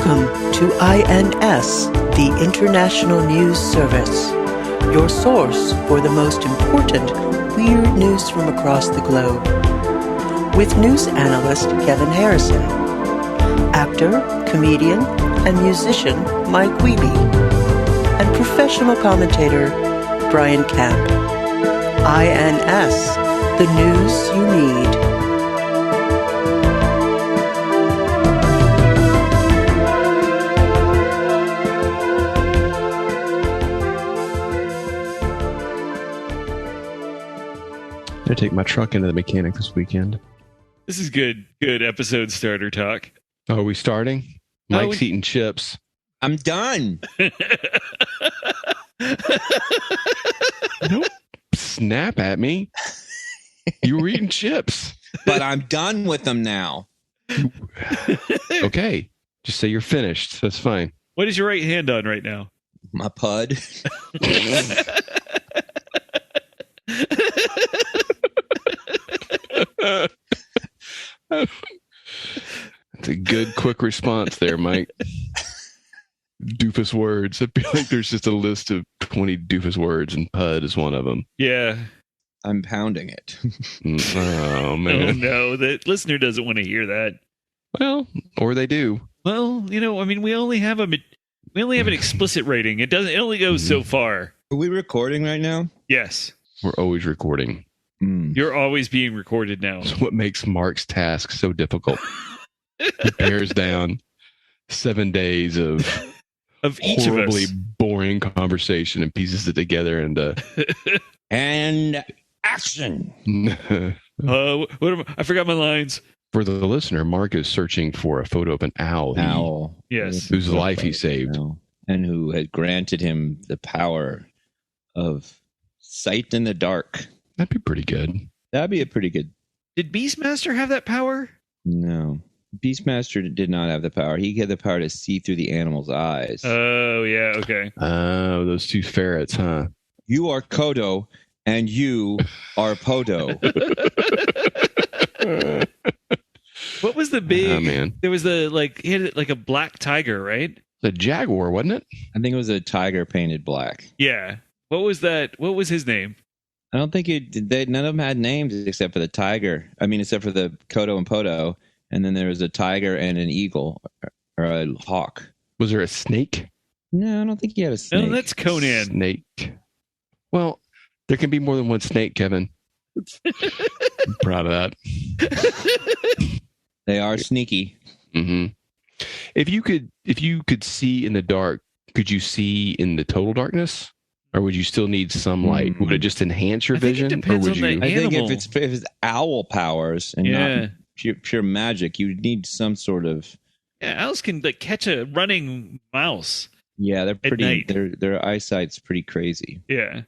Welcome to INS, the International News Service, your source for the most important weird news from across the globe. With news analyst Kevin Harrison, actor, comedian, and musician Mike Wiebe, and professional commentator Brian Camp. INS, the news you need. I'm going to take my truck into the mechanic this weekend. This is good episode starter talk. Oh, are we starting? Mike's eating chips. I'm done. Don't snap at me. You were eating chips. But I'm done with them now. Okay. Just say you're finished. That's fine. What is your right hand on right now? My pud. That's a good, quick response there, Mike. Doofus words. I feel like there's just a list of 20 doofus words, and pud is one of them. Yeah. I'm pounding it. Oh, man. Oh, no. The listener doesn't want to hear that. Well, or they do. Well, we only have an explicit rating. It only goes so far. Are we recording right now? Yes. We're always recording. You're always being recorded now. That's what makes Mark's task so difficult. He bears down 7 days of each horribly of us. boring conversation and pieces it together And action. I forgot my lines. For the listener, Mark is searching for a photo of an owl. Yes. Whose life he saved. And who had granted him the power of sight in the dark. That'd be pretty good. That'd be a pretty good. Did Beastmaster have that power? No. Beastmaster did not have the power. He had the power to see through the animal's eyes. Oh, yeah. Okay. Oh, those two ferrets, huh? You are Kodo, and you are Podo. What was the big... Oh, man. There was he had like a black tiger, right? The jaguar, wasn't it? I think it was a tiger painted black. Yeah. What was that? What was his name? I don't think none of them had names except for the tiger. I mean, except for the Kodo and Podo. And then there was a tiger and an eagle or a hawk. Was there a snake? No, I don't think he had a snake. No, that's Conan. Snake. Well, there can be more than one snake, Kevin. I'm proud of that. They are sneaky. Mm-hmm. If you could see in the dark, could you see in the total darkness? Or would you still need some light? Would it just enhance your vision? It depends or would on you? the I think animal. if it's owl powers and not pure magic, you need some sort of. Yeah, owls can catch a running mouse. Yeah, they're pretty. night. Their eyesight's pretty crazy. Yeah.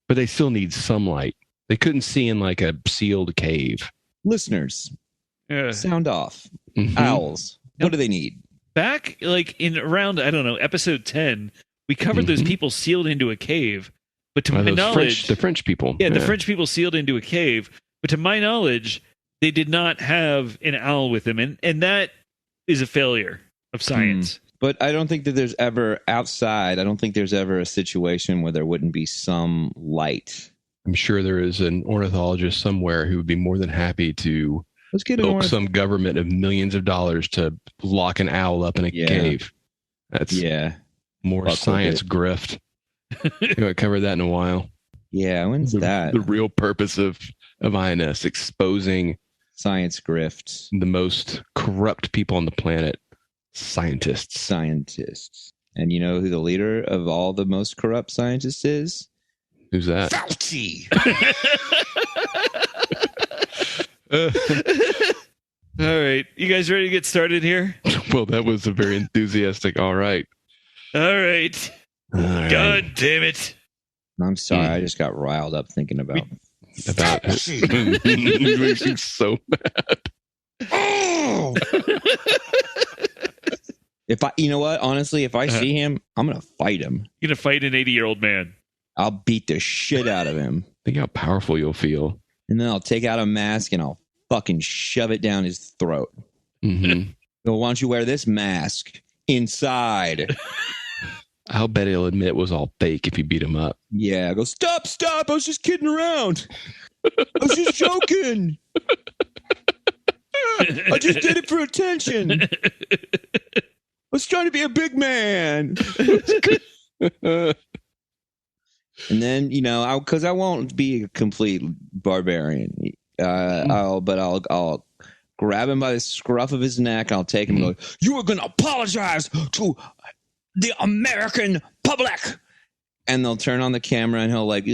But they still need some light. They couldn't see in like a sealed cave. Listeners, Yeah. sound off. Mhm. Owls. What do they need? Back in around, I don't know, episode 10, we covered those people sealed into a cave. But to my knowledge, the French people. Yeah, the French people sealed into a cave. But to my knowledge, they did not have an owl with them. And that is a failure of science. But I don't think that there's ever outside. I don't think there's ever a situation where there wouldn't be some light. I'm sure there is an ornithologist somewhere who would be more than happy to Let's get bilk some government of millions of dollars to lock an owl up in a cave. That's more Fuck science grift. We haven't covered that in a while. Yeah, when's that? The real purpose of INS, exposing Science grifts. the most corrupt people on the planet, scientists. Scientists. And you know who the leader of all the most corrupt scientists is? Who's that? Fauci. All right. You guys ready to get started here? Well, that was a very enthusiastic. All right. All right. All right. God damn it. I'm sorry, I just got riled up thinking about It makes you so mad. Oh! If I, you know what? Honestly, if I see him, I'm gonna fight him. You're going to fight an 80-year-old man. I'll beat the shit out of him, Think how powerful you'll feel. and then I'll take out a mask and I'll fucking shove it down his throat. Mm-hmm. So why don't you wear this mask inside. I'll bet he'll admit it was all fake if you beat him up. Yeah, I go, stop, I was just kidding around. I was just joking. I just did it for attention. I was trying to be a big man. And then, because I won't be a complete barbarian. I'll grab him by the scruff of his neck. I'll take him and go, you are going to apologize to the American public. And they'll turn on the camera and he'll like,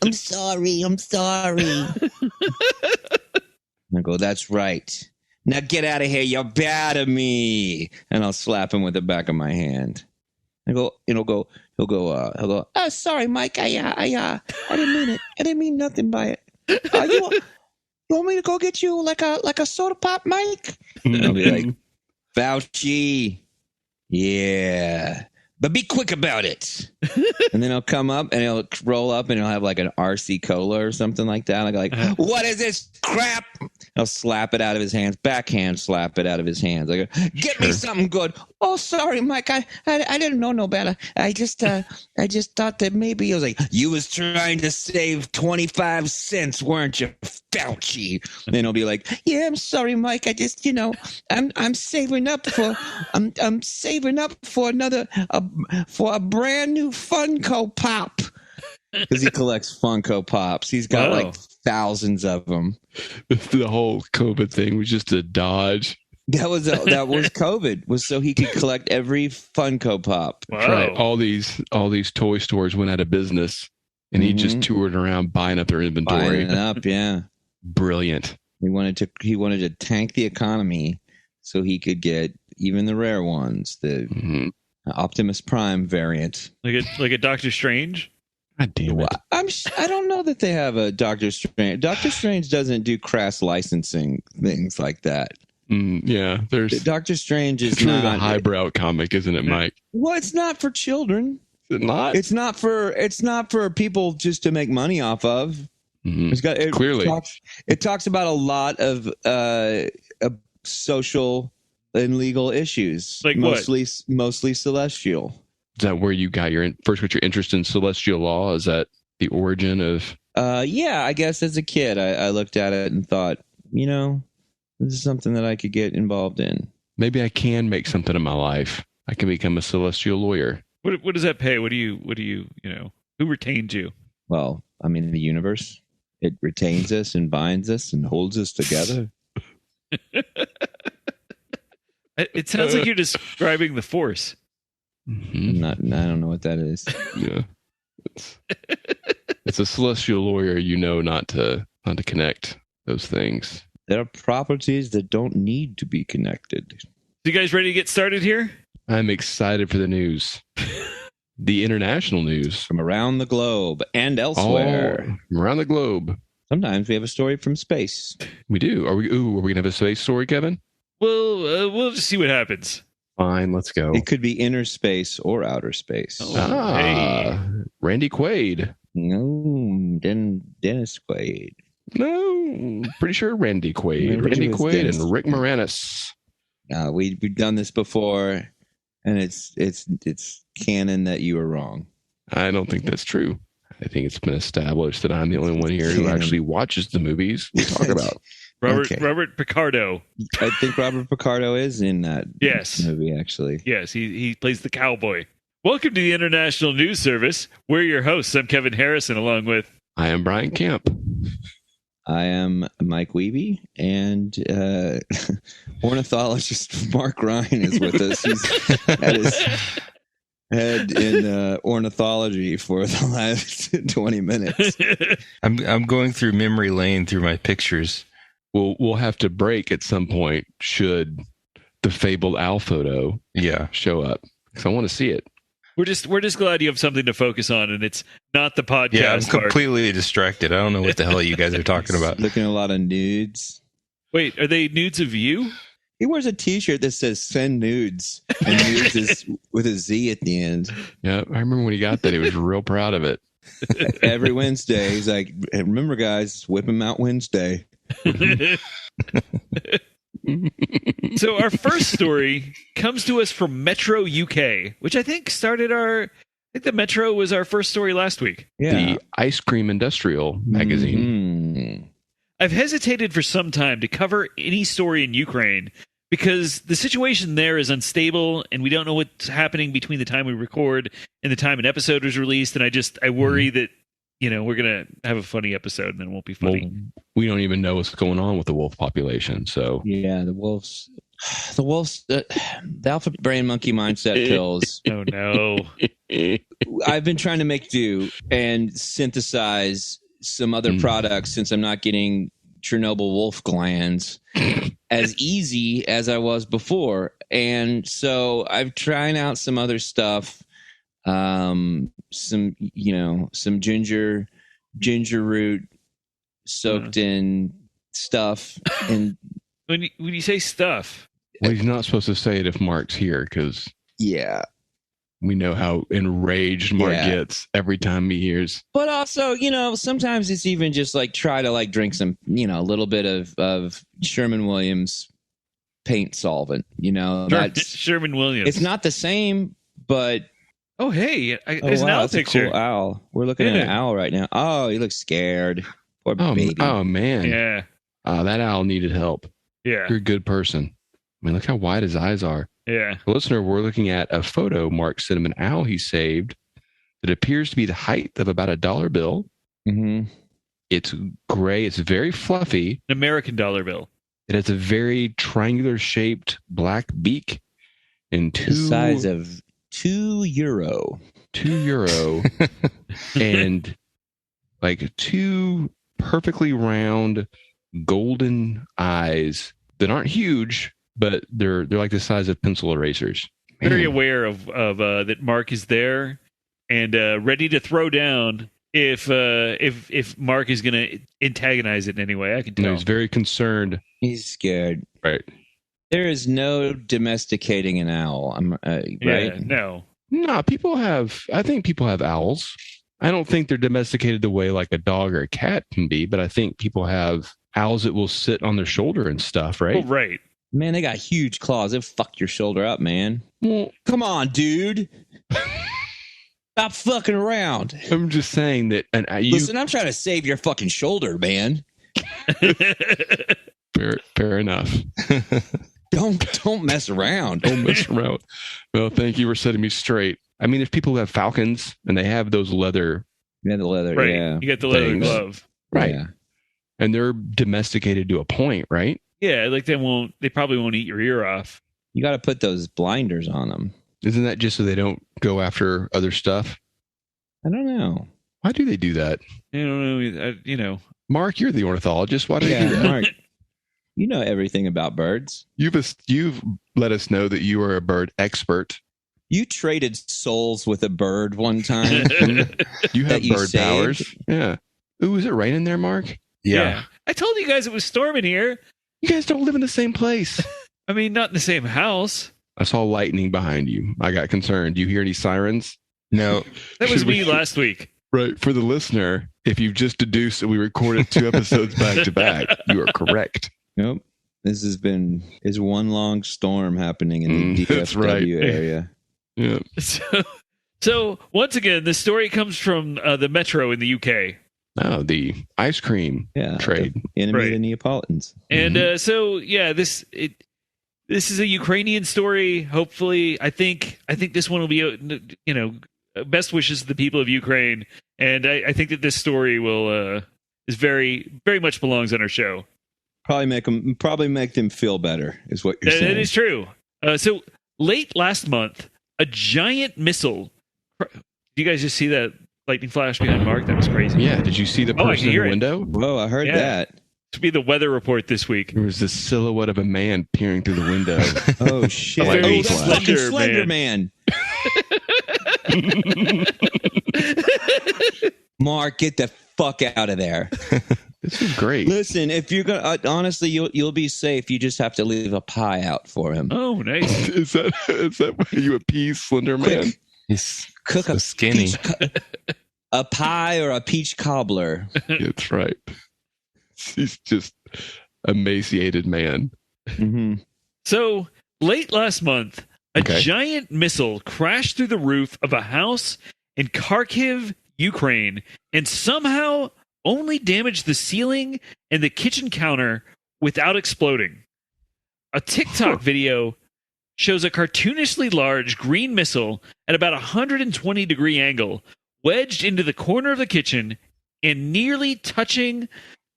I'm sorry. And I go, that's right. Now get out of here. You're bad to me. And I'll slap him with the back of my hand. I go, he'll go, oh, sorry, Mike. I didn't mean it. I didn't mean nothing by it. You want me to go get you like a soda pop, Mike? And I'll be like, Fauci. Yeah. But be quick about it. And then he'll come up and he'll roll up and he'll have like an RC Cola or something like that. I'll go like, what is this crap? I'll slap it out of his hands, backhand slap it out of his hands. I go, get me something good. Oh, sorry, Mike. I didn't know no better. I just thought that maybe. He was like, you was trying to save 25 cents, weren't you, Fauci? And then he'll be like, yeah, I'm sorry, Mike. I just, I'm saving up for another for a brand new Funko Pop. Because he collects Funko Pops. He's got like thousands of them. The whole COVID thing was just a dodge. That was COVID, was so he could collect every Funko Pop. Wow. That's right. All these toy stores went out of business, and he just toured around buying up their inventory. Buying it up, yeah. Brilliant. He wanted to tank the economy so he could get even the rare ones, the Optimus Prime variant, like a Doctor Strange. God damn it! I don't know that they have a Doctor Strange. Doctor Strange doesn't do crass licensing things like that. Yeah, there's Doctor Strange is truly not a highbrow comic, isn't it, Mike? Well, it's not for children. Is it not? It's not for people just to make money off of. Clearly, it talks about a lot of social and legal issues, like mostly celestial. Is that where you got your interest in celestial law? Is that the origin of? Yeah, I guess as a kid, I looked at it and thought, this is something that I could get involved in. Maybe I can make something of my life. I can become a celestial lawyer. What does that pay? What do you who retains you? Well, I mean, the universe, it retains us and binds us and holds us together. It sounds like you're describing the Force. I don't know what that is. Yeah, it's a celestial lawyer. Not to connect those things. There are properties that don't need to be connected. You guys ready to get started here? I'm excited for the news. The international news From around the globe and elsewhere. From around the globe. Sometimes we have a story from space. We do. Are we going to have a space story, Kevin? Well, we'll just see what happens. Fine, let's go. It could be inner space or outer space. Hey. Randy Quaid. No, Dennis Quaid. No, pretty sure Randy Quaid. Randy Quaid Dennis. and Rick Moranis. We've done this before, and it's canon that you were wrong. I don't think that's true. I think it's been established that I'm the only one here who actually watches the movies we talk about. Robert Picardo. I think Robert Picardo is in that movie, actually. Yes, he plays the cowboy. Welcome to the International News Service. We're your hosts. I'm Kevin Harrison, along with... I am Brian Kemp. I am Mike Wiebe, and ornithologist Mark Ryan is with us. He's had his head in ornithology for the last 20 minutes. I'm going through memory lane through my pictures. We'll have to break at some point should the fabled owl photo show up, because I want to see it. We're just glad you have something to focus on, and it's not the podcast. Yeah, I'm completely distracted. I don't know what the hell you guys are talking about. Looking at a lot of nudes. Wait, are they nudes of you? He wears a T-shirt that says "Send nudes," and nudes is with a Z at the end. Yeah, I remember when he got that; he was real proud of it. Every Wednesday, he's like, hey, "Remember, guys, whip him out Wednesday." So our first story comes to us from Metro UK, which I think the Metro was our first story last week. Yeah. The Ice Cream Industrial magazine. Mhm. I've hesitated for some time to cover any story in Ukraine because the situation there is unstable and we don't know what's happening between the time we record and the time an episode was released. And I worry that, we're going to have a funny episode and then it won't be funny. Well, we don't even know what's going on with the wolf population. So Yeah, the wolves, the alpha brain monkey mindset pills. Oh, no. I've been trying to make do and synthesize some other products since I'm not getting Chernobyl wolf glands as easy as I was before. And so I'm trying out some other stuff. Some ginger root soaked in stuff. And When you say stuff, well, he's not supposed to say it if Mark's here because yeah. we know how enraged Mark gets every time he hears. But also, sometimes it's even just like try to like drink some, a little bit of Sherman-Williams paint solvent. That's Sherman Williams. it's not the same, but Oh, hey, there's an owl that's picture. a cool owl. We're looking at an owl right now. Oh, he looks scared. Poor baby. Oh man. Yeah. That owl needed help. Yeah. You're a good person. I mean, look how wide his eyes are. Yeah. Listener, we're looking at a photo Mark sent him, an owl he saved that appears to be the height of about $1 bill. Mm-hmm. It's gray. It's very fluffy. An American dollar bill. It has a very triangular shaped black beak and The size of €2. €2 and like two perfectly round golden eyes that aren't huge, but they're like the size of pencil erasers. Very Man. aware of that Mark is there and ready to throw down if Mark is going to antagonize it in any way. I can No, tell. he's very concerned. He's scared. Right. There is no domesticating an owl. Right? Yeah, no. No, I think people have owls. I don't think they're domesticated the way like a dog or a cat can be, but I think people have owls that will sit on their shoulder and stuff, right? Oh, right. Man, they got huge claws. They'll fuck your shoulder up, man. Well, Come on, dude. Stop fucking around. I'm just saying that Listen, I'm trying to save your fucking shoulder, man. fair enough. Don't mess around. Don't mess around. Well, thank you for setting me straight. I mean, if people have falcons and they have those leather, Yeah, the leather. Right. Yeah. You got the leather Things. glove. right, Yeah. and they're domesticated to a point, right? Yeah, like they probably won't eat your ear off. You got to put those blinders on them. Isn't that just so they don't go after other stuff? I don't know. Why do they do that? I don't know. Mark, you're the ornithologist. Why do they do Yeah, that? Mark, you know everything about birds. You've let us know that you are a bird expert. You traded souls with a bird one time. You have That you bird saved? powers. Yeah. Ooh, is it raining there, Mark? Yeah. I told you guys it was storming here. You guys don't live in the same place. I mean, not in the same house. I saw lightning behind you. I got concerned. Do you hear any sirens? No. That was Should me we- last week. Right. For the listener, if you've just deduced that we recorded 2 episodes back to back, you are correct. Nope. This is one long storm happening in the That's DFW right. area. Yeah. So once again, this story comes from the Metro in the UK. Oh, the ice cream Yeah. trade. The enemy Right. of the Neapolitans. And this is a Ukrainian story. Hopefully, I think this one will be, best wishes to the people of Ukraine. And I think that this story will is very, very much belongs on our show. Probably make them feel better, is what you're That saying. is true. So late last month, a giant missile. Do you guys just see that lightning flash behind Mark? That was crazy. Yeah. Did you see the Oh, I person can in hear the it. window? Whoa, I heard Yeah. that. To be the weather report this week. There was this silhouette of a man peering through the window. Oh shit! Very Oh, that's slender fucking Slender Man. Mark, get the fuck out of there. This is great. Listen, if you're gonna, honestly, you'll be safe. You just have to leave a pie out for him. Oh, nice. Is that why you appease Slender Man? Quick, He's cook so a skinny. a pie or a peach cobbler. That's right. He's just emaciated man. Mm-hmm. So, late last month, a Okay. giant missile crashed through the roof of a house in Kharkiv, Ukraine, and somehow only damaged the ceiling and the kitchen counter without exploding. A TikTok video shows a cartoonishly large green missile at about a 120-degree angle wedged into the corner of the kitchen and nearly touching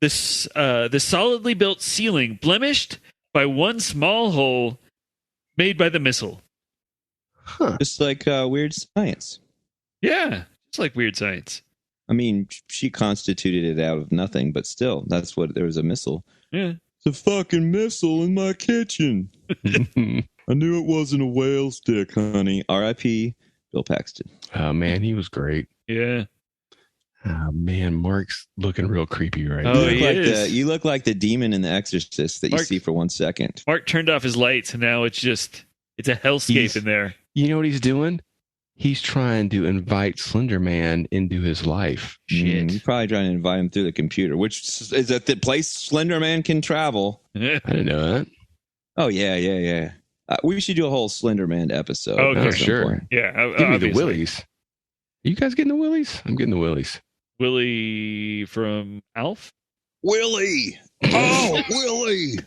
the solidly built ceiling, blemished by one small hole made by the missile. Huh. Just like Weird Science. Yeah, it's like Weird Science. I mean, she constituted it out of nothing, but still, that's what there was a missile. Yeah. It's a fucking missile in my kitchen. I knew it wasn't a whale stick, honey. R.I.P. Bill Paxton. Oh, man, he was great. Yeah. Oh, man, Mark's looking real creepy right Oh, now. he is. You look like the demon in The Exorcist that you Mark- see for 1 second. Mark turned off his lights, and now it's a hellscape He's- in there. You know what he's doing? He's trying to invite Slender Man into his life. Shit. You're probably trying to invite him through the computer, which is at the place Slender Man can travel. I didn't know that. Oh, yeah. We should do a whole Slender Man episode. Okay. at some Sure. point. Yeah, Give me the obviously. willies. You guys getting the willies? I'm getting the willies. Willie from Alf? Willie! Oh, Willie!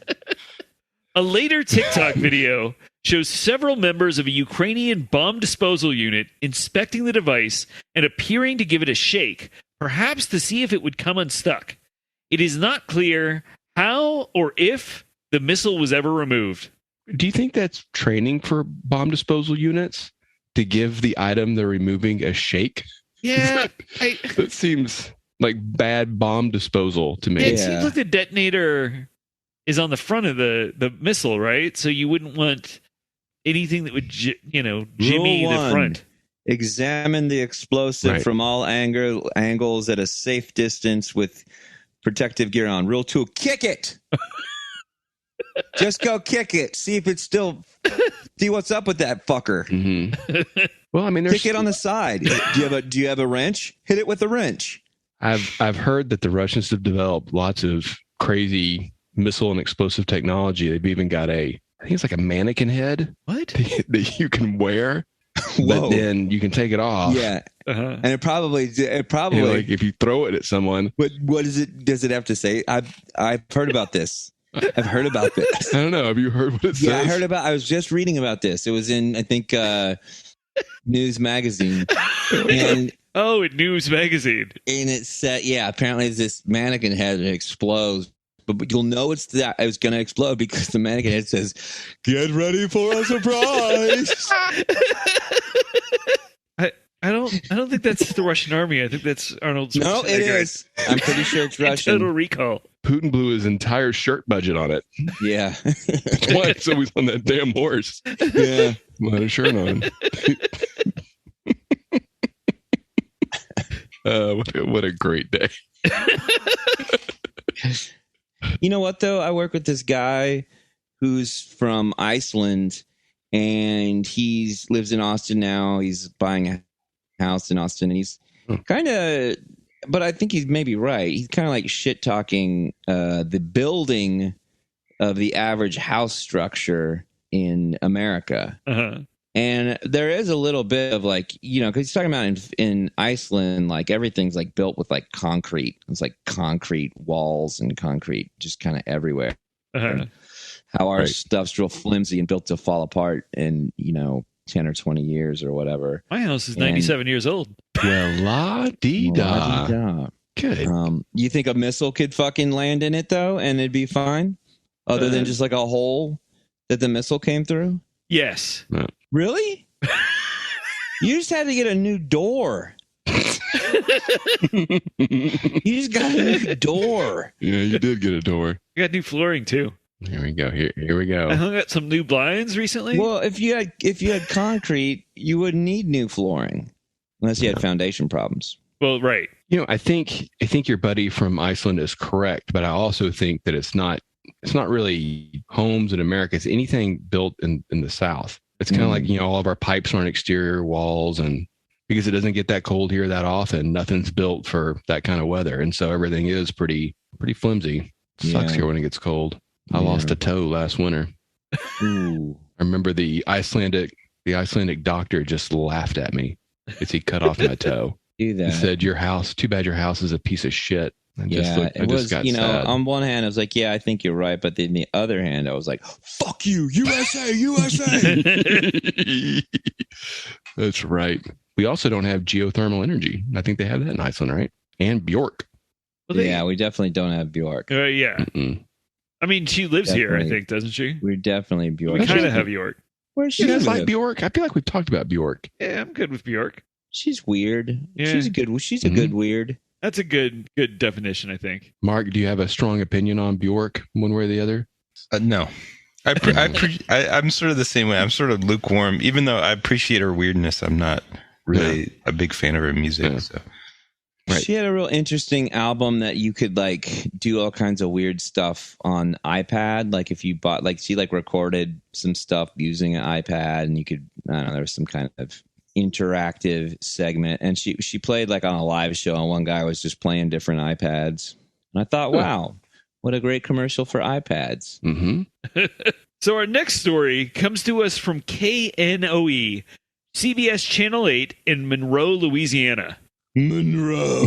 A later TikTok video shows several members of a Ukrainian bomb disposal unit inspecting the device and appearing to give it a shake, perhaps to see if it would come unstuck. It is not clear how or if the missile was ever removed. Do you think that's training for bomb disposal units to give the item they're removing a shake? Yeah, That seems like bad bomb disposal to me. it Yeah. seems like the detonator is on the front of the missile, right? So you wouldn't want anything that would, jimmy Rule the one. front. Examine the explosive Right. from all angles at a safe distance with protective gear on. Rule 2, kick it. Just go kick it. See if it's still. See what's up with that fucker. Mhm. Well, I mean, there's Kick it on the side. Do you have a wrench? Hit it with a wrench. I've heard that the Russians have developed lots of crazy missile and explosive technology. They've even got I think it's like a mannequin head What? that you can wear, Whoa. but then you can take it off. Yeah, Uh-huh. and it probably. You know, like if you throw it at someone. What is it? Does it have to say? I've heard about this. I've heard about this. I don't know. Have you heard what it says? Yeah, I heard about. I was just reading about this. It was in, I think, News Magazine, and Oh, in News Magazine. it said, yeah, apparently this mannequin head explodes, but you'll know it's going to explode because the mannequin head says, "Get ready for a surprise." I don't think that's the Russian army. I think that's Arnold Schwarzenegger. No, it is. I'm pretty sure it's In Russian. Total Recall. Putin blew his entire shirt budget on it. Yeah, That's why it's always on that damn horse. yeah. Without a shirt on. What a great day. You know what, though? I work with this guy who's from Iceland, and he lives in Austin now. He's buying a house in Austin, and he's kind of, but I think he's maybe right. He's kind of like shit talking the building of the average house structure in America. Uh-huh. And there is a little bit of like, because he's talking about in Iceland, like everything's like built with like concrete. It's like concrete walls and concrete just kind of everywhere. Uh-huh. How our Right. stuff's real flimsy and built to fall apart in, 10 or 20 years or whatever. My house is And- 97 years old. Well, la-dee-da. La-di-da. Good. You think a missile could fucking land in it though, and it'd be fine? Other than just like a hole that the missile came through? Yes. Really? You just had to get a new door. You just got a new door. Yeah, you did get a door. I got new flooring too. Here we go. Here we I go. hung out some new blinds recently. Well, if you had concrete, you wouldn't need new flooring unless you had foundation problems. Well, right. I think your buddy from Iceland is correct, but I also think that it's not really homes in America. It's anything built in the South. It's kind of like, all of our pipes are on exterior walls, and because it doesn't get that cold here that often, nothing's built for that kind of weather. And so everything is pretty flimsy. Sucks Yeah. here when it gets cold. I lost a toe last winter. Ooh. I remember the Icelandic doctor just laughed at me as he cut off my toe. Do that. He said, too bad your house is a piece of shit. I It was, got you know, sad. on one hand, I was like, yeah, I think you're right. But then the other hand, I was like, fuck you, USA, USA. That's right. We also don't have geothermal energy. I think they have that in Iceland, right? And Bjork. Well, Yeah, we definitely don't have Bjork. Yeah. Mm-mm. I mean, she lives here, I Definitely. think, doesn't she? We're definitely Bjork. We kind of have Bjork. Where's You she guys like live? Bjork? I feel like we've talked about Bjork. Yeah, I'm good with Bjork. She's weird. Yeah. She's a good weird. That's a good definition, I think. Mark, do you have a strong opinion on Bjork, one way or the other? No. I'm sort of the same way. I'm sort of lukewarm. Even though I appreciate her weirdness, I'm not really a big fan of her music. Yeah. So. Right. She had a real interesting album that you could like do all kinds of weird stuff on iPad. Like if you bought, like she like recorded some stuff using an iPad, and you could, I don't know, there was some kind of interactive segment, and she played like on a live show, and one guy was just playing different iPads, and I thought, wow, what a great commercial for iPads. Mm-hmm. So our next story comes to us from KNOE, CBS Channel 8 in Monroe, Louisiana. Monroe.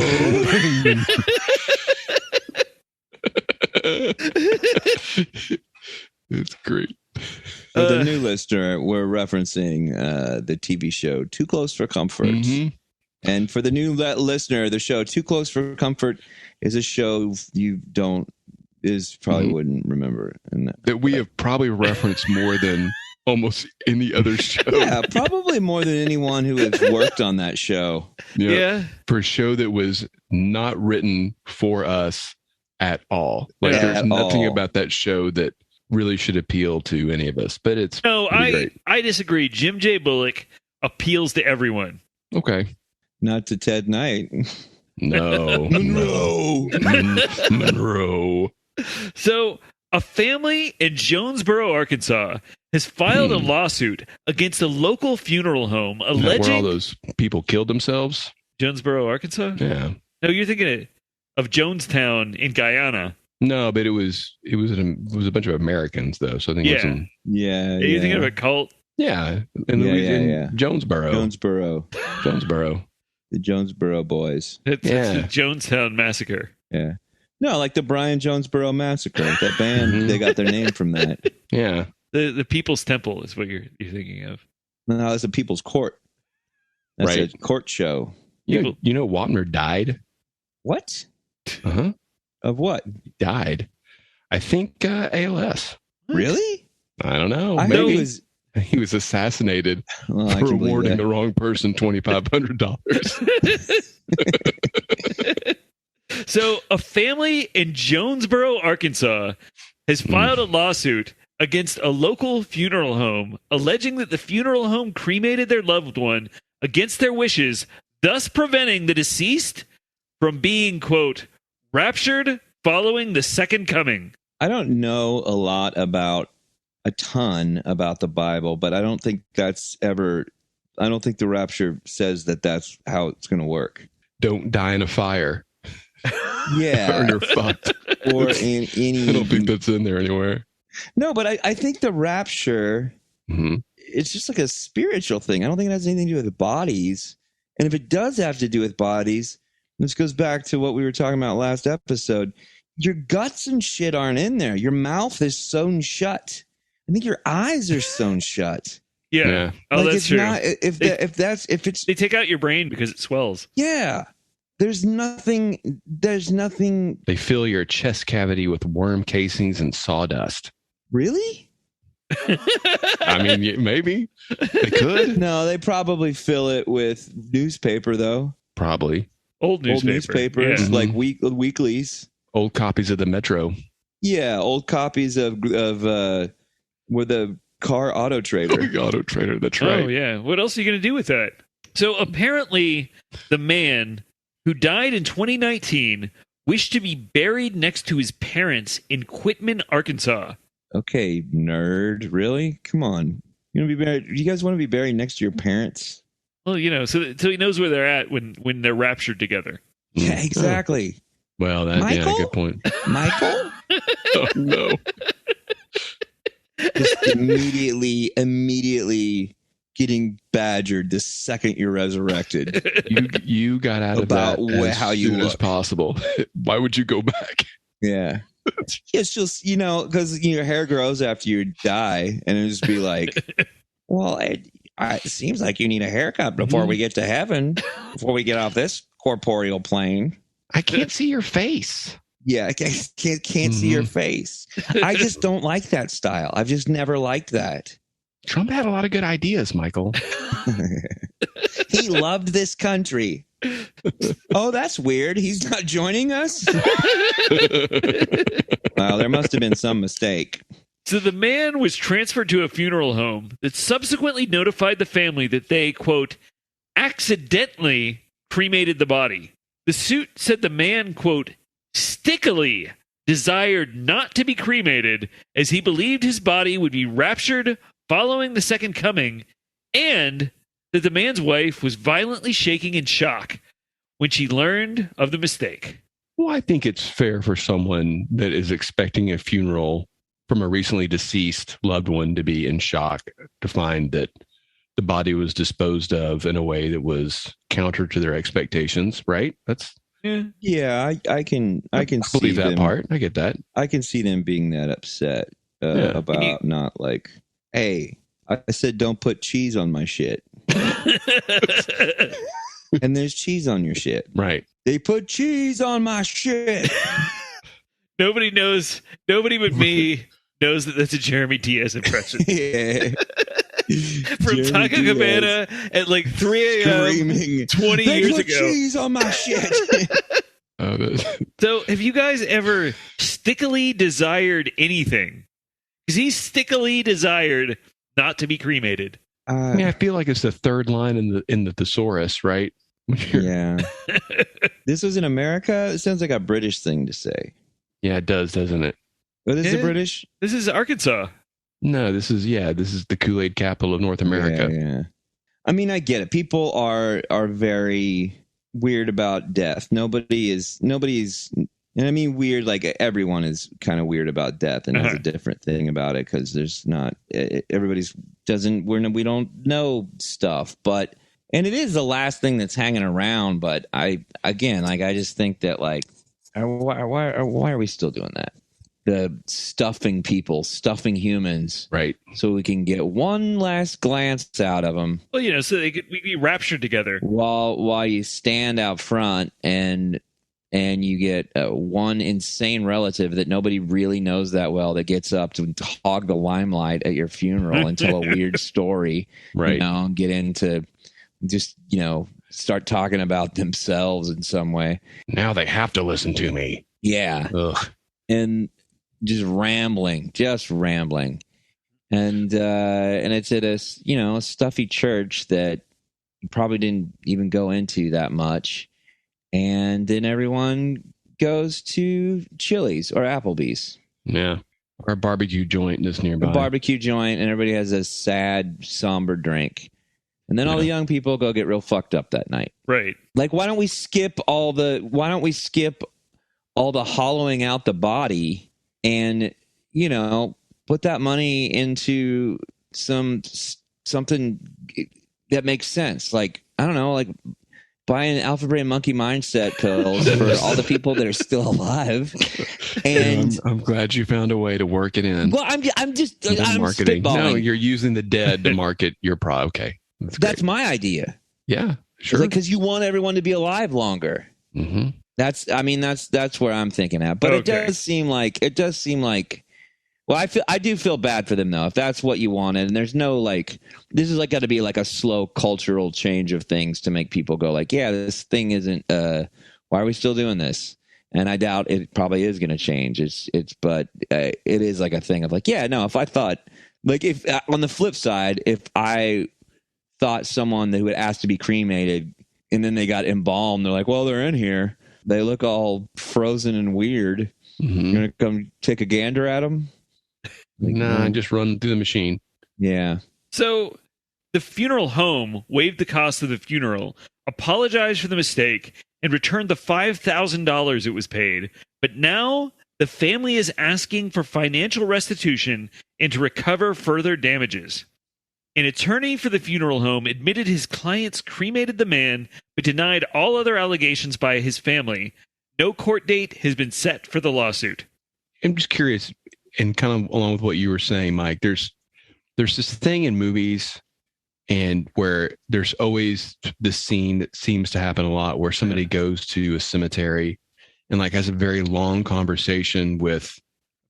It's great. For the new listener, we're referencing the TV show Too Close for Comfort. Mm-hmm. And for the new listener, the show Too Close for Comfort is a show you probably wouldn't remember. And That we have probably referenced more than almost any other show. yeah, probably more than anyone who has worked on that show. Yeah. For a show that was not written for us at all. Like there's At nothing all. about that show that really should appeal to any of us. But it's No, pretty great. I disagree. Jim J. Bullock appeals to everyone. Okay. Not to Ted Knight. No. Monroe. Monroe. So, a family in Jonesboro, Arkansas, has filed a lawsuit against a local funeral home Is that where all alleging those people killed themselves? Jonesboro, Arkansas. Yeah. No, you're thinking of Jonestown in Guyana. No, but it was a bunch of Americans though. So I think it was Yeah. in, Yeah. You're thinking of a cult. yeah, in Yeah, Louisiana, yeah. Jonesboro. Jonesboro. The Jonesboro boys. It's the Yeah. Jonestown Massacre. Yeah. No, like the Brian Jonesboro Massacre. That band, they got their name from that. Yeah. The People's Temple is what you're thinking of. No, it's a People's Court. That's Right. a court show. People- You know Wapner died? What? Uh-huh. Of what? Died. I think ALS. Really? I don't know. I heard Maybe he was. he was assassinated Well, I for can believe awarding that. the wrong person $2,500. So, a family in Jonesboro, Arkansas, has filed a lawsuit against a local funeral home, alleging that the funeral home cremated their loved one against their wishes, thus preventing the deceased from being, quote, raptured following the second coming. I don't know a ton about the Bible, but I don't think the rapture says that that's how it's going to work. Don't die in a fire or Yeah. you're fucked. Or in any. I don't think that's in there anywhere. No, but I think the rapture, Mhm. it's just like a spiritual thing. I don't think it has anything to do with bodies. And if it does have to do with bodies, this goes back to what we were talking about last episode. Your guts and shit aren't in there. Your mouth is sewn shut. I think your eyes are sewn shut. Yeah. Yeah. Oh, Like, that's it's true. not- if it's They take out your brain because it swells. yeah. There's nothing. They fill your chest cavity with worm casings and sawdust. Really? I mean, maybe they could. No, they probably fill it with newspaper though. Probably Old newspaper. Old newspapers, Yeah. like weeklies. old copies of the Metro. Yeah, old copies of where the car auto trader. Auto Trader. That's right. Oh, yeah. What else are you going to do with that? So apparently, the man who died in 2019 wished to be buried next to his parents in Quitman, Arkansas. Okay, nerd. Really? Come on. You want to be buried? You guys want to be buried next to your parents? Well, you know, so he knows where they're at when they're raptured together. Yeah, exactly. Well, yeah, Michael? good point. Michael? Oh, no. Just immediately getting badgered the second you're resurrected. You got out About of that how as you soon as look. possible. Why would you go back? Yeah. It's just, because your hair grows after you die, and it'll just be like, well, it seems like you need a haircut before we get to heaven, before we get off this corporeal plane. I can't see your face. Yeah, I can't see your face. I just don't like that style. I've just never liked that. Trump had a lot of good ideas, Michael. He loved this country. Oh, that's weird. He's not joining us? Well, there must have been some mistake. So the man was transferred to a funeral home that subsequently notified the family that they, quote, accidentally cremated the body. The suit said the man, quote, stickily desired not to be cremated as he believed his body would be raptured following the second coming, and that the man's wife was violently shaking in shock when she learned of the mistake. Well, I think it's fair for someone that is expecting a funeral from a recently deceased loved one to be in shock to find that the body was disposed of in a way that was counter to their expectations, right? That's Yeah, I can see believe that them, part. I get that. I can see them being that upset about not like, hey, I said don't put cheese on my shit. And there's cheese on your shit. Right. They put cheese on my shit. Nobody but me knows that that's a Jeremy Diaz impression. Yeah. From Taco Cabana at like 3 a.m. Screaming, 20 they years put ago. cheese on my shit. So have you guys ever stickily desired anything? Because he stickily desired not to be cremated. I mean, I feel like it's the third line in the thesaurus, right? Yeah. This was in America? It sounds like a British thing to say. Yeah, it does, doesn't it? Oh, this is British? This is Arkansas. No, this is the Kool-Aid capital of North America. Yeah. I mean, I get it. People are very weird about death. Nobody's, and I mean weird, like everyone is kind of weird about death and has a different thing about it because there's not, we don't know stuff, and it is the last thing that's hanging around. But I just think that like, why are we still doing that? The stuffing humans, right? So we can get one last glance out of them. Well, so we could be raptured together. While you stand out front and you get one insane relative that nobody really knows that well that gets up to hog the limelight at your funeral and tell a weird story, right? And get into just start talking about themselves in some way. Now they have to listen to me. Yeah. Ugh. And just rambling. And it's at a stuffy church that you probably didn't even go into that much. And then everyone goes to Chili's or Applebee's. Yeah. Or a barbecue joint that's nearby. A barbecue joint, and everybody has a sad, somber drink. And then all the young people go get real fucked up that night. Right. Like, why don't we skip all the hollowing out the body and, put that money into something that makes sense? Like, I don't know, like buying Alpha Brain Monkey Mindset pills for all the people that are still alive. And I'm glad you found a way to work it in. Well, I'm marketing. spitballing. No, you're using the dead to market your product. Okay. That's my idea. Yeah, sure. Because you want everyone to be alive longer. Mm-hmm. That's where I'm thinking at. But it does seem like. Well, I do feel bad for them though. If that's what you wanted, and there's no like, this is like got to be like a slow cultural change of things to make people go like, yeah, this thing isn't. Why are we still doing this? And I doubt it probably is going to change. But it is like a thing of like, yeah, no. If I thought like if on the flip side, if I thought someone who had asked to be cremated and then they got embalmed, they're like, well, they're in here. They look all frozen and weird. Mm-hmm. You're going to come take a gander at them? Like, just run through the machine. Yeah. So the funeral home waived the cost of the funeral, apologized for the mistake, and returned the $5,000 it was paid. But now the family is asking for financial restitution and to recover further damages. An attorney for the funeral home admitted his clients cremated the man, but denied all other allegations by his family. No court date has been set for the lawsuit. I'm just curious, and kind of along with what you were saying, Mike, there's this thing in movies and where there's always this scene that seems to happen a lot where somebody goes to a cemetery and like has a very long conversation with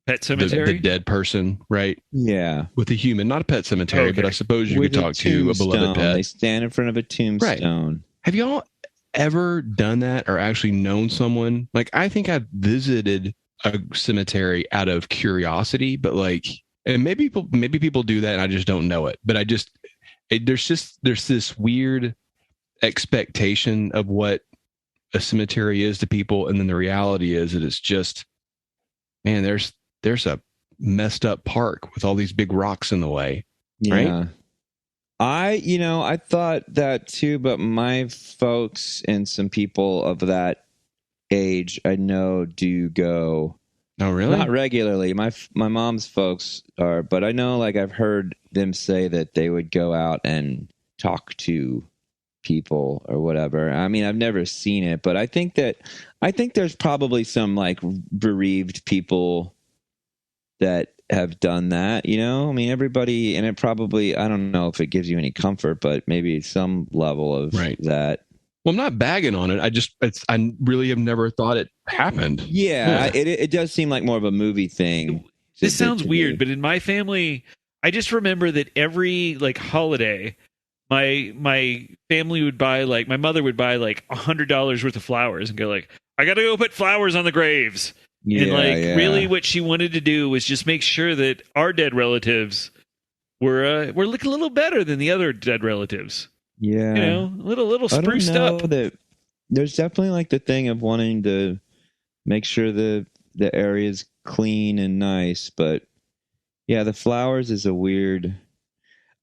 Pet cemetery? the dead person, right? Yeah. With a human, not a pet cemetery, Okay. but I suppose you With could talk to a beloved pet. They stand in front of a tombstone. Have y'all ever done that or actually known someone? Like, I think I've visited a cemetery out of curiosity, but like, and maybe people do that and I just don't know it. But there's this weird expectation of what a cemetery is to people, and then the reality is that it's just, man, there's a messed up park with all these big rocks in the way. Yeah. I thought that too, but my folks and some people of that age I know do go. Oh, really? Not regularly. My mom's folks are, but I know, like, I've heard them say that they would go out and talk to people or whatever. I mean, I've never seen it, but I think there's probably some like bereaved people that have done that, you know? I mean, everybody, and it probably, I don't know if it gives you any comfort, but maybe some level of that. Well, I'm not bagging on it. I really have never thought it happened. Yeah. It does seem like more of a movie thing. This sounds weird, but in my family, I just remember that every like holiday, my family would buy, like, my mother would buy like $100 worth of flowers and go like, I got to go put flowers on the graves. And really what she wanted to do was just make sure that our dead relatives were looking a little better than the other dead relatives. Yeah. You know, a little spruced up. That there's definitely like the thing of wanting to make sure the area's clean and nice, but yeah, the flowers is a weird.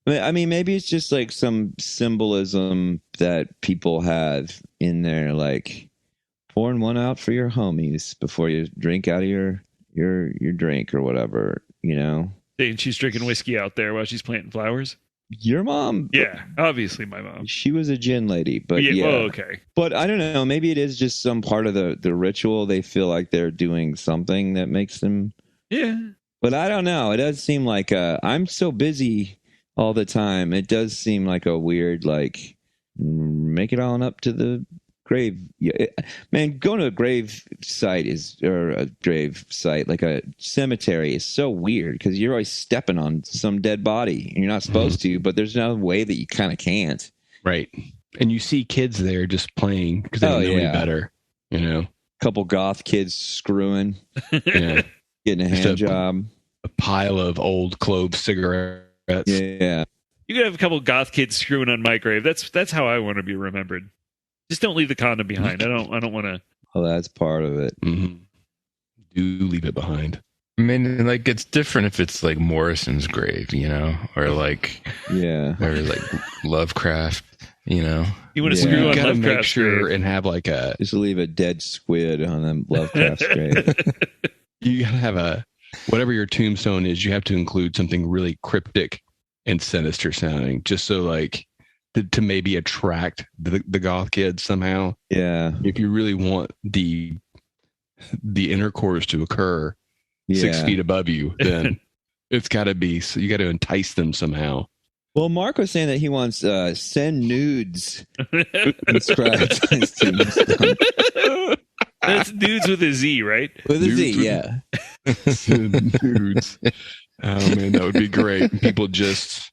I mean, maybe it's just like some symbolism that people have in there, like pouring one out for your homies before you drink out of your drink or whatever, you know. And she's drinking whiskey out there while she's planting flowers. Your mom? Yeah, obviously my mom. She was a gin lady, but yeah. Oh, okay. But I don't know. Maybe it is just some part of the ritual. They feel like they're doing something that makes them. Yeah. But I don't know. It does seem like I'm so busy all the time. It does seem like a weird, like, make it on up to the grave. Yeah, man, going to a grave site like a cemetery is so weird because you're always stepping on some dead body and you're not supposed to, but there's no way that you kind of can't. Right. And you see kids there just playing because they don't know any better, you know. Couple goth kids screwing, yeah, getting a hand job. A pile of old clove cigarettes. Yeah. You could have a couple goth kids screwing on my grave. That's how I want to be remembered. Just don't leave the condom behind. I don't want to. Oh, that's part of it. Mm-hmm. Do leave it behind. I mean, like, it's different if it's like Morrison's grave, you know, or like, yeah, or like Lovecraft, you know. You want to screw on gotta Lovecraft's make sure grave and have like a. Just leave a dead squid on them Lovecraft's grave. You gotta have whatever your tombstone is. You have to include something really cryptic and sinister sounding, just so like. To maybe attract the goth kids somehow. Yeah. If you really want the intercourse to occur 6 feet above you, then it's got to be. So you got to entice them somehow. Well, Mark was saying that he wants send nudes inscribed to his tombstone. That's nudes with a Z, right? With a Z, yeah. Nudes. Oh man, that would be great. People just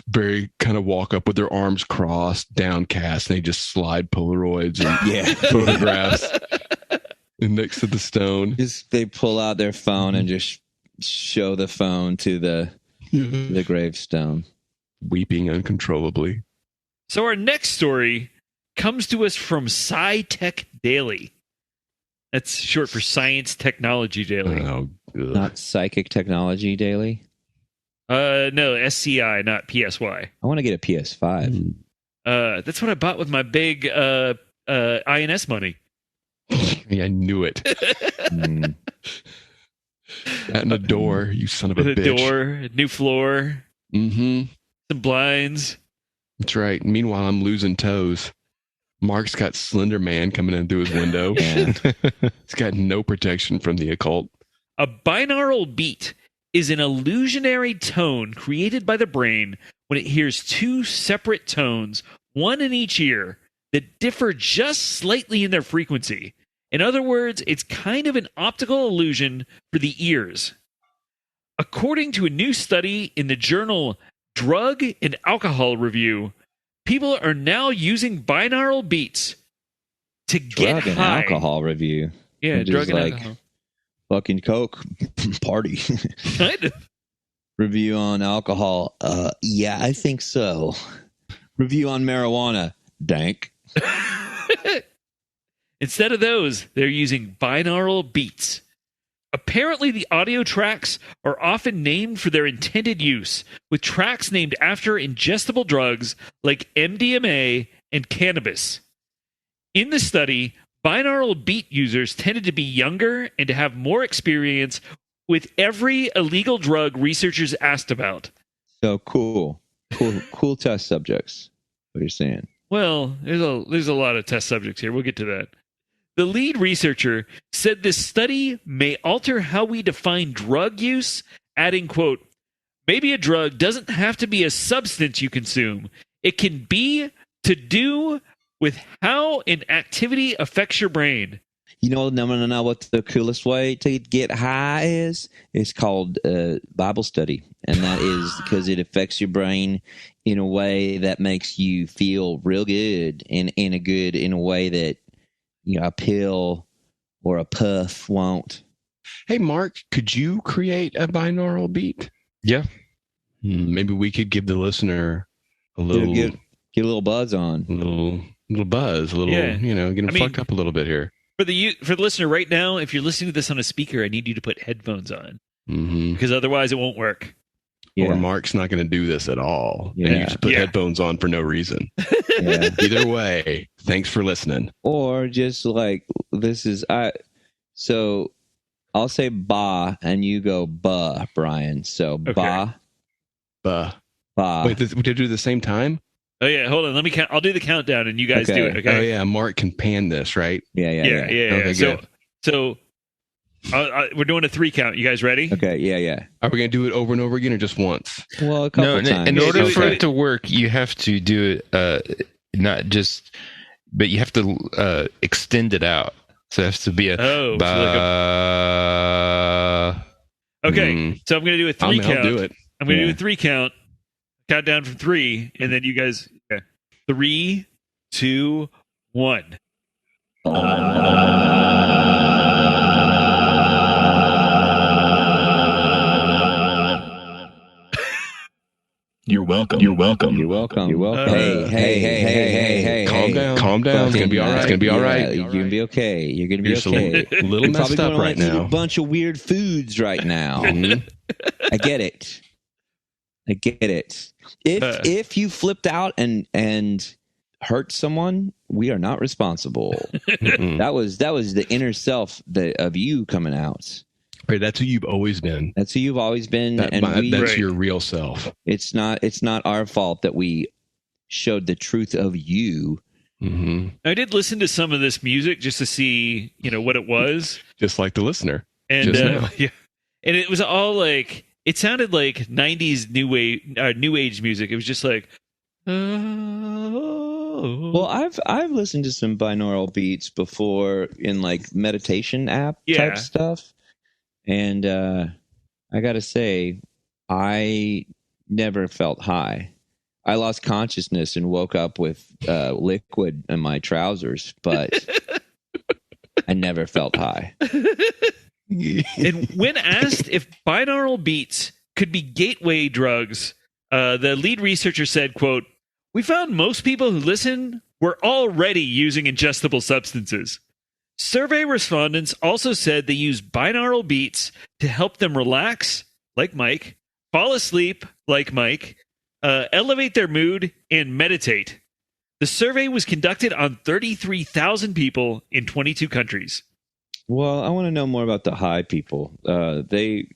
very kind of walk up with their arms crossed, downcast, and they just slide Polaroids and photographs next to the stone. Just they pull out their phone and just show the phone to the gravestone, weeping uncontrollably. So our next story comes to us from SciTech Daily. That's short for Science Technology Daily. Oh, not Psychic Technology Daily. No, SCI, not PSY. I want to get a PS5. That's what I bought with my big INS money. Yeah, I knew it. And a door, you son of a With a bitch. door, a new floor, Mm-hmm. some blinds. That's right. Meanwhile, I'm losing toes. Mark's got Slender Man coming in through his window. Yeah. He's got no protection from the occult. A binaural beat is an illusionary tone created by the brain when it hears two separate tones, one in each ear, that differ just slightly in their frequency. In other words, it's kind of an optical illusion for the ears. According to a new study in the journal Drug and Alcohol Review, people are now using binaural beats to get Drug and high. alcohol review. Yeah, Which drug is and like alcohol. fucking Coke party. Kind of. Review on alcohol. Yeah, I think so. Review on marijuana. Dank. Instead of those, they're using binaural beats. Apparently, the audio tracks are often named for their intended use, with tracks named after ingestible drugs like MDMA and cannabis. In the study, binaural beat users tended to be younger and to have more experience with every illegal drug researchers asked about. So cool test subjects. What you're saying? Well, there's a lot of test subjects here. We'll get to that. The lead researcher said this study may alter how we define drug use, adding, quote, maybe a drug doesn't have to be a substance you consume. It can be to do with how an activity affects your brain. You know what the coolest way to get high is? It's called Bible study. And that is because it affects your brain in a way that makes you feel real good, and in a way that, you know, a pill or a puff won't. Hey, Mark, could you create a binaural beat? Yeah. Maybe we could give the listener a little Get a little buzz on. little buzz, a little, Yeah. get him fucked up a little bit here. For the listener right now, if you're listening to this on a speaker, I need you to put headphones on Mm-hmm. because otherwise it won't work. Yeah. Or Mark's not going to do this at all. And you Yeah. just put Yeah. headphones on for no reason. Yeah. Either way, thanks for listening. Or just like, so I'll say ba and you go buh, Brian. So Okay. ba. Wait, we did do it at the same time? Oh yeah, hold on. Let me count. I'll do the countdown and you guys Okay. do it. Okay. Oh, yeah. Mark can pan this, right? Yeah. Okay, good. So we're doing a 3 count. You guys ready? Okay, yeah. Are we going to do it over and over again or just once? Well, a couple No, times. in Yeah, order do for it. it to work, you have to do it not just, but you have to extend it out. So it has to be a Oh, ba. Okay. Mm. So I'm going to do a 3 count. I'll do it. I'm going to Yeah. do a 3 count. Count down from 3, and then you guys. Okay. 3, 2, 1. You're welcome. You're welcome. You're welcome. You're welcome. Uh, Hey. Calm down. Calm down. It's going to be all right. It's going to be all right. You're going to be okay. You're going to be You're just okay. a little You're messed probably up gonna right eat now. a bunch of weird foods right now. Mhm. I get it. If you flipped out and hurt someone, we are not responsible. Mm-mm. That was the inner self of you coming out. Right, that's who you've always been. That's who you've always been, That's Right. your real self. it's not our fault that we showed the truth of you. Mm-hmm. I did listen to some of this music just to see, what it was, Just like the listener. and Just now. yeah, and it was all like it sounded like '90s new age music. It was just like, oh. Well, I've listened to some binaural beats before in like meditation app Yeah. type stuff, and I gotta say, I never felt high. I lost consciousness and woke up with liquid in my trousers, but I never felt high. And when asked if binaural beats could be gateway drugs, the lead researcher said, quote, "We found most people who listen were already using ingestible substances. Survey respondents also said they use binaural beats to help them relax, like Mike, fall asleep, like Mike, elevate their mood, and meditate. The survey was conducted on 33,000 people in 22 countries." Well, I want to know more about the high people. They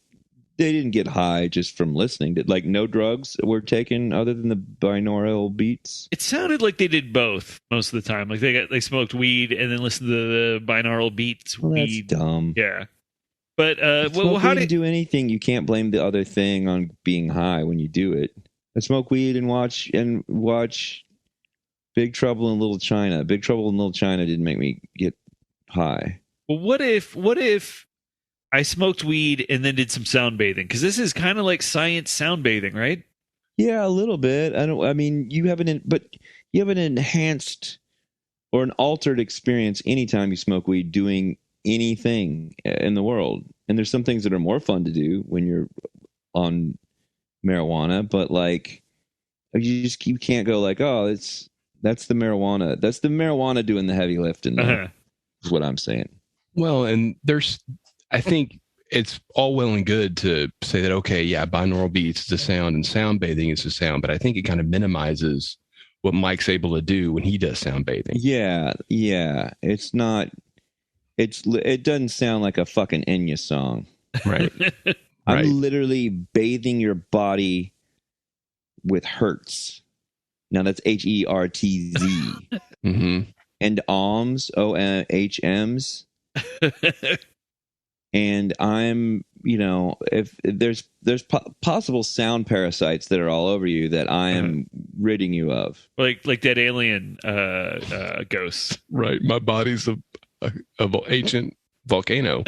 didn't get high just from listening. Did like no drugs were taken other than the binaural beats? It sounded like they did both most of the time. Like they smoked weed and then listened to the binaural beats. Well, that's weed. dumb. Yeah. But How do you do anything? You can't blame the other thing on being high when you do it. I smoke weed and watch Big Trouble in Little China. Big Trouble in Little China didn't make me get high. Well, what if I smoked weed and then did some sound bathing? Because this is kind of like science sound bathing, right? Yeah, a little bit. I mean, you have an enhanced or an altered experience anytime you smoke weed doing anything in the world. And there's some things that are more fun to do when you're on marijuana, but like you can't go like, oh, that's the marijuana. That's the marijuana doing the heavy lifting. Is what I'm saying. Well, and I think it's all well and good to say that, okay, yeah, binaural beats is a sound and sound bathing is a sound, but I think it kind of minimizes what Mike's able to do when he does sound bathing. Yeah. It's not. It doesn't sound like a fucking Enya song. Right. I'm literally bathing your body with hertz. Now that's HERTZ. Mm-hmm. And ohms, OHMs. And I'm, if there's possible sound parasites that are all over you that I am ridding you of. Like that alien ghosts. Right. My body's a ancient volcano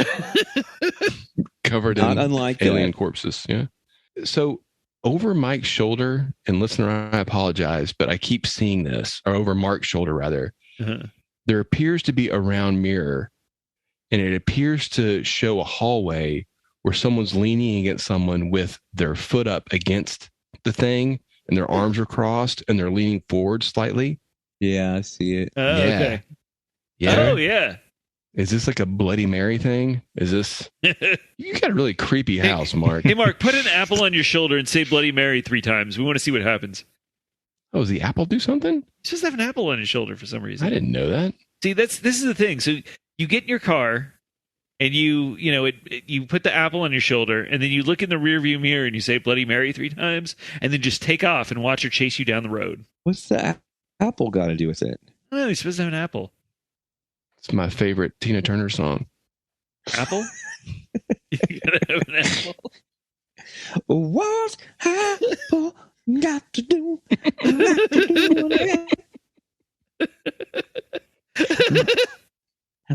covered Not in unlike alien that. corpses. Yeah. So over Mike's shoulder, and listener, I apologize, but I keep seeing this, or over Mark's shoulder rather. There appears to be a round mirror, and it appears to show a hallway where someone's leaning against someone with their foot up against the thing, and their arms are crossed, and they're leaning forward slightly. Yeah, I see it. Oh, okay. Yeah. Oh, yeah. Is this like a Bloody Mary thing? Is this? You got a really creepy house, Mark. Hey, Mark, put an apple on your shoulder and say Bloody Mary 3 times. We want to see what happens. Oh, does the apple do something? Just have an apple on your shoulder for some reason. I didn't know that. See, this is the thing. So you get in your car and you put the apple on your shoulder, and then you look in the rearview mirror and you say Bloody Mary 3 times, and then just take off and watch her chase you down the road. What's the apple got to do with it? I don't know. You're supposed to have an apple. It's my favorite Tina Turner song. Apple? You gotta have an apple. What's apple got to do?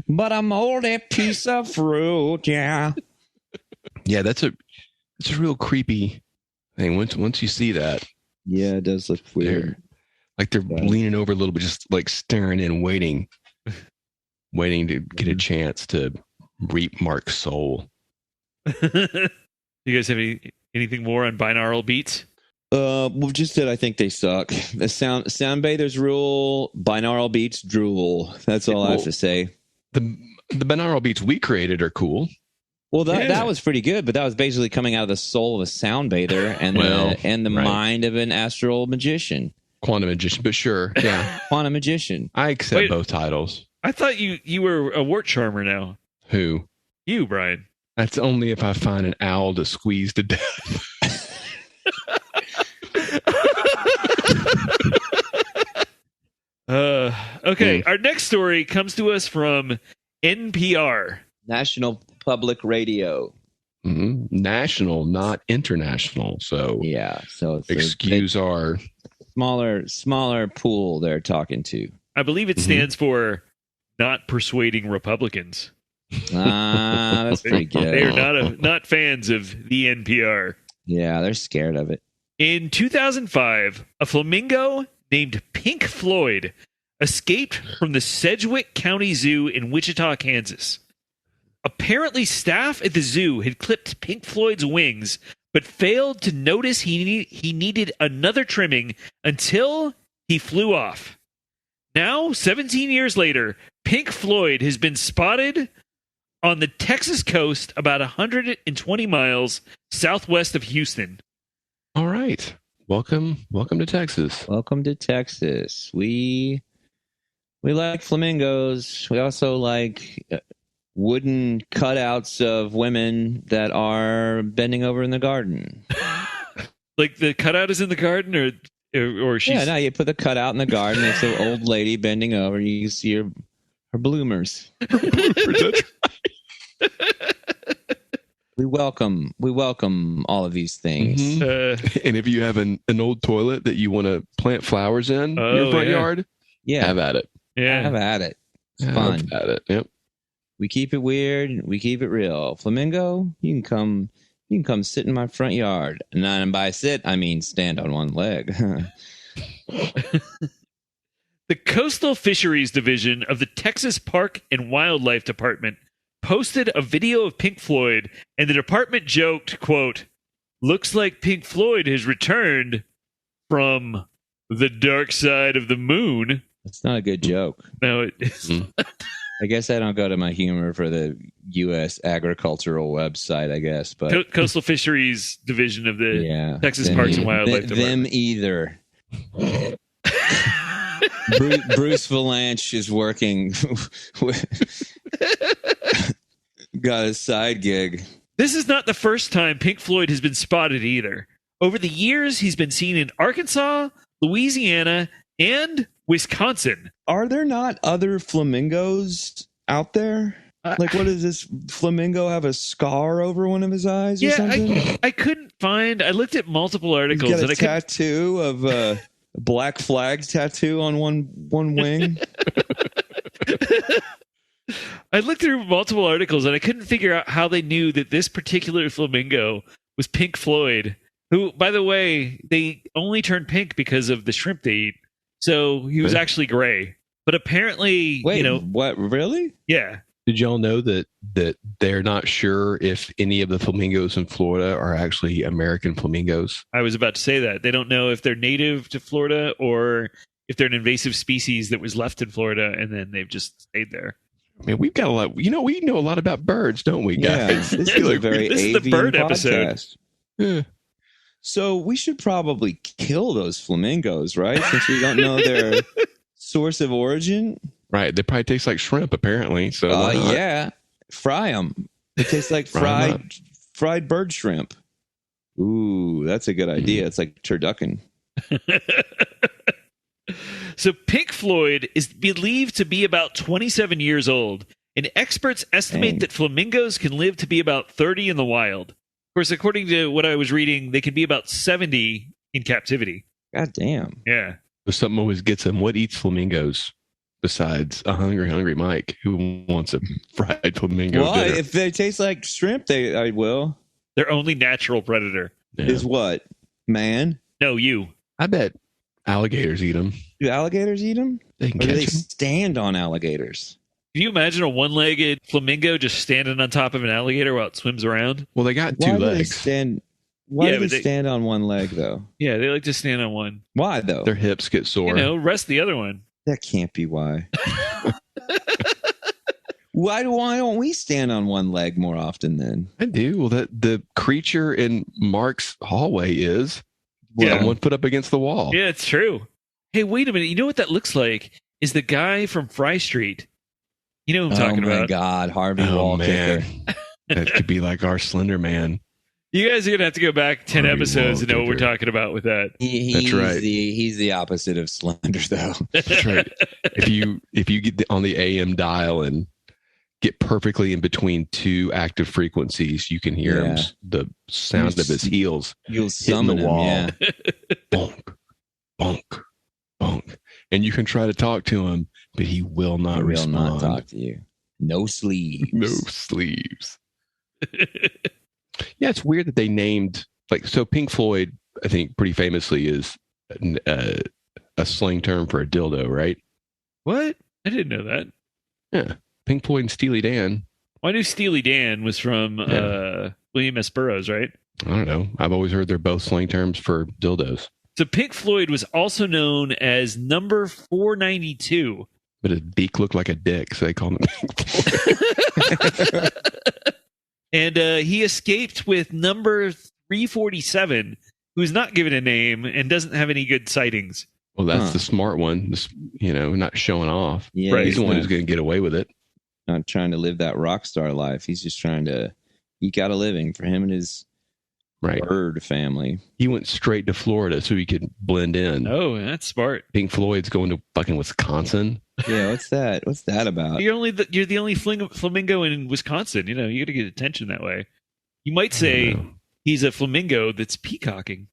But I'm moldy piece of fruit, yeah. Yeah, that's a real creepy thing. Once you see that, yeah, it does look weird. They're leaning over a little bit, just like staring in, waiting to get a chance to reap Mark's soul. You guys have anything more on binaural beats? Well, just that I think they suck. The sound bathers rule, binaural beats drool. That's all I have to say. The binaural beats we created are cool. Well, that was pretty good, but that was basically coming out of the soul of a sound bather and the mind of an astral magician. Quantum magician, but sure, yeah. Quantum magician. I accept both titles. I thought you were a wart charmer now. Who? You, Brian. That's only if I find an owl to squeeze to death. Okay, our next story comes to us from NPR. National Public Radio. Mm-hmm. National, not international. So yeah, so excuse our smaller pool they're talking to. I believe it stands for not persuading Republicans. That's pretty good. They are not fans of the NPR. Yeah, they're scared of it. In 2005, a flamingo named Pink Floyd escaped from the Sedgwick County Zoo in Wichita, Kansas. Apparently, staff at the zoo had clipped Pink Floyd's wings, but failed to notice he needed another trimming until he flew off. Now, 17 years later, Pink Floyd has been spotted on the Texas coast about 120 miles southwest of Houston. All right. Welcome to Texas. Welcome to Texas. We like flamingos. We also like wooden cutouts of women that are bending over in the garden. Like the cutout is in the garden, or she's Yeah, no, you put the cutout in the garden. It's an old lady bending over. And you can see her bloomers. We welcome all of these things. Mm-hmm. And if you have an old toilet that you want to plant flowers in your front yard, have at it. Yeah, have at it. It's Have fun. at it. Yep. We keep it weird. We keep it real. Flamingo, you can come sit in my front yard. And by sit, I mean stand on one leg. The Coastal Fisheries Division of the Texas Park and Wildlife Department posted a video of Pink Floyd, and the department joked, quote, "Looks like Pink Floyd has returned from the dark side of the moon." That's not a good joke. No, it is. I guess I don't go to my humor for the U.S. agricultural website, I guess. But Coastal Fisheries Division of the Texas them Parks and Wildlife Department. Them either. Bruce Valanche is working. Got a side gig. This is not the first time Pink Floyd has been spotted either. Over the years, he's been seen in Arkansas, Louisiana, and Wisconsin. Are there not other flamingos out there? Like, what does this flamingo have a scar over one of his eyes or something? I couldn't find. I looked at multiple articles. He's got a tattoo of a black flag tattoo on one wing. I looked through multiple articles and I couldn't figure out how they knew that this particular flamingo was Pink Floyd, who, by the way, they only turned pink because of the shrimp they eat. So he was actually gray. But apparently, Wait, what? Really? Yeah. Did y'all know that they're not sure if any of the flamingos in Florida are actually American flamingos? I was about to say that. They don't know if they're native to Florida or if they're an invasive species that was left in Florida and then they've just stayed there. I mean, we've got a lot. We know a lot about birds, don't we, guys? Yeah, this is a very this is the bird episode. Yeah. So we should probably kill those flamingos, right? Since we don't know their source of origin. Right. They probably taste like shrimp, apparently. So yeah, fry them. It tastes like fried bird shrimp. Ooh, that's a good idea. It's like turducken. So Pink Floyd is believed to be about 27 years old, and experts estimate that flamingos can live to be about 30 in the wild. Of course, according to what I was reading, they can be about 70 in captivity. God damn. Yeah. But something always gets them. What eats flamingos besides a hungry Mike who wants a fried flamingo Well, dinner? if they taste like shrimp, I will. Their only natural predator is what? Man? No, you. I bet alligators eat them. Do alligators eat them? They can or do catch they them. stand on alligators? Can you imagine a one-legged flamingo just standing on top of an alligator while it swims around? Well, they got two legs. Why do they stand on one leg, though? Yeah, they like to stand on one. Why, though? Their hips get sore. Rest the other one. That can't be why. Why don't we stand on one leg more often then? I do. Well, the creature in Mark's hallway is one foot up against the wall. Yeah, it's true. Hey, wait a minute. You know what that looks like? Is the guy from Fry Street. You know who I'm talking about. Oh, my God. Harvey Wallkicker. That could be like our Slender Man. You guys are going to have to go back 10 Harvey episodes to know what we're Wallkicker. talking about with that. That's right. He's the opposite of Slender, though. That's right. If you get on the AM dial and get perfectly in between two active frequencies, you can hear him, the sound of his heels You'll hitting summon the wall. him, Bonk, bonk, bonk. And you can try to talk to him, but he will not respond. Will not talk to you. No sleeves. No sleeves. Yeah, it's weird that they named so Pink Floyd, I think pretty famously is a slang term for a dildo, right? What? I didn't know that. Yeah. Pink Floyd and Steely Dan. Well, I knew Steely Dan was from William S. Burroughs, right? I don't know. I've always heard they're both slang terms for dildos. So Pink Floyd was also known as number 492. But his beak looked like a dick, so they called him Pink Floyd. And he escaped with number 347, who's not given a name and doesn't have any good sightings. Well, that's the smart one. Not showing off. Yeah, He's the one who's going to get away with it. not trying to live that rock star life. He's just trying to eke out a living for him and his bird family. He went straight to Florida so he could blend in. Oh, that's smart. Pink Floyd's going to fucking Wisconsin. Yeah, what's that? What's that about? You're the only flamingo in Wisconsin. You know, you got to get attention that way. You might say he's a flamingo that's peacocking.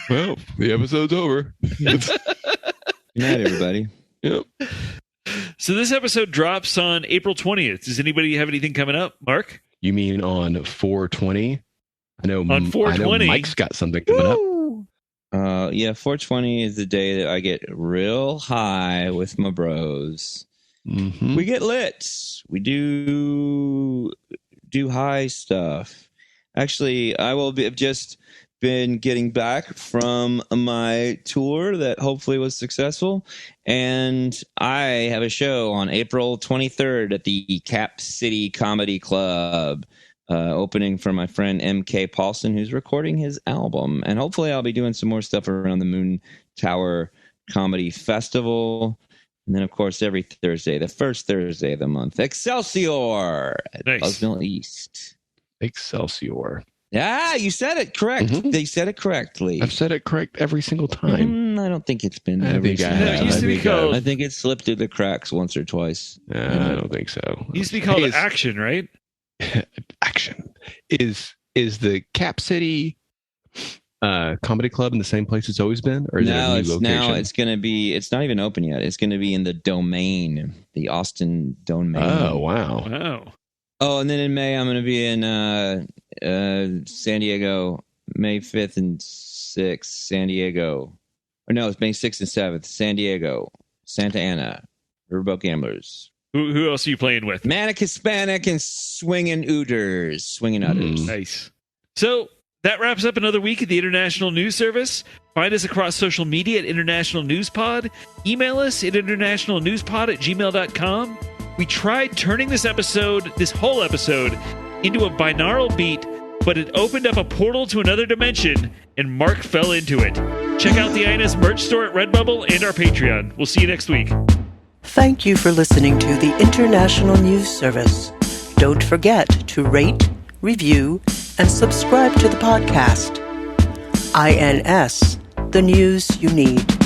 Well, the episode's over. Good night, everybody. Yep. So this episode drops on April 20th. Does anybody have anything coming up, Mark? You mean on 420? I know. On 420, Mike's got something coming up. 420 is the day that I get real high with my bros. Mm-hmm. We get lit. We do high stuff. Actually, I will have just been getting back from my tour that hopefully was successful, and I have a show on April 23rd at the Cap City Comedy Club, opening for my friend MK Paulson, who's recording his album, and hopefully I'll be doing some more stuff around the Moon Tower Comedy Festival. And then, of course, every Thursday, the first Thursday of the month, Excelsior at Buzzville East. Excelsior. Yeah, you said it correct. Mm-hmm. They said it correctly. I've said it correct every single time. I don't think it's been. I think I have. It used to be called. I think it slipped through the cracks once or twice. I don't think so. It used to be called Action, right? Action is the Cap City Comedy Club in the same place it's always been, or is it a new location? Now it's going to be. It's not even open yet. It's going to be in the Domain, the Austin Domain. Oh wow! Wow. Oh, and then in May I'm going to be in San Diego, May 5th and 6th, San Diego. Or no, it's May 6th and 7th, San Diego, Santa Ana, Riverboat Gamblers. Who else are you playing with? Manic Hispanic and Swinging Ooters. Nice. So that wraps up another week at the International News Service. Find us across social media at International News Pod. Email us at internationalnewspod@gmail.com. We tried turning this whole episode, into a binaural beat, but it opened up a portal to another dimension, and Mark fell into it. Check out the INS merch store at Redbubble and our Patreon. We'll see you next week. Thank you for listening to the International News Service. Don't forget to rate, review, and subscribe to the podcast. INS, the news you need.